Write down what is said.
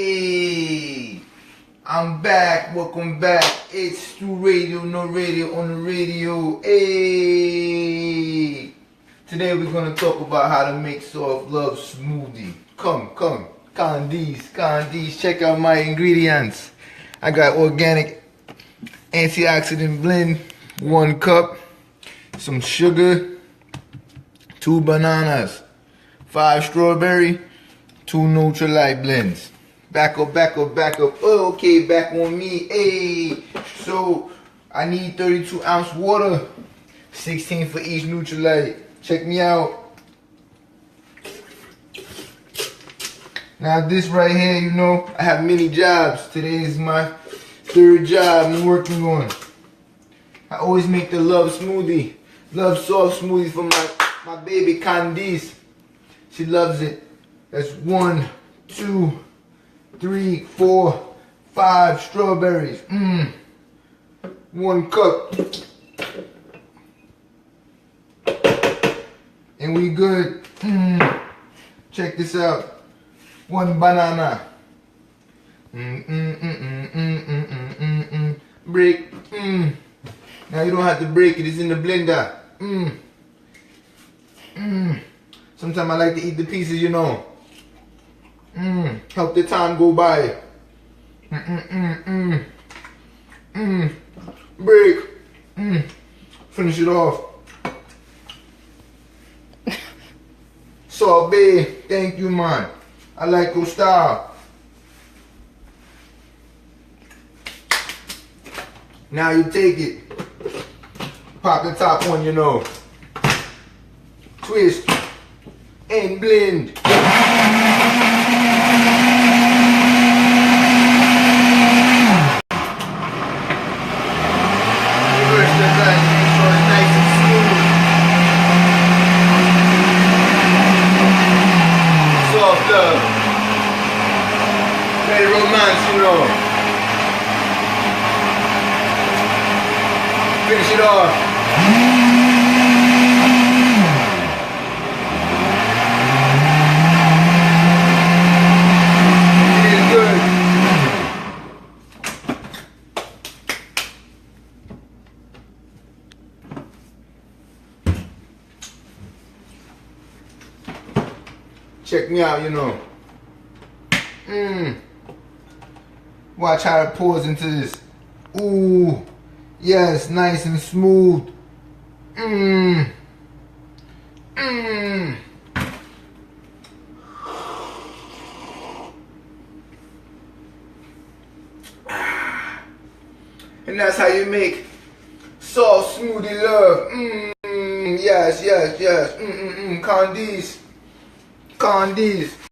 Hey, I'm back. Welcome back. It's Stu Radio, no radio on the radio. Hey, today we're gonna talk about how to make soft love smoothie. Come, Candice. Check out my ingredients. I got organic antioxidant blend, 1 cup, some sugar, 2 bananas, 5 strawberry, 2 Nutrilite blends. Back up. Oh, okay, back on me. Hey, so I need 32-ounce water, 16 for each Nutrilite. Check me out. Now this right here, I have many jobs. Today is my 3rd job I'm working on. I always make the love smoothie, love soft smoothie for my baby Candice. She loves it. That's 1, 2, 3, 4, 5 strawberries. 1 cup. And we good. Check this out. 1 banana. Break. Now you don't have to break it. It's in the blender. Sometimes I like to eat the pieces, Help the time go by. Break. Finish it off. Sorbet. Thank you, man. I like your style. Now you take it. Pop the top on, Twist. And blend. Very romance, Finish it off. It is good. Check me out, Watch how it pours into this. Ooh, yes, nice and smooth. And that's how you make soft smoothie love. Yes. Candice.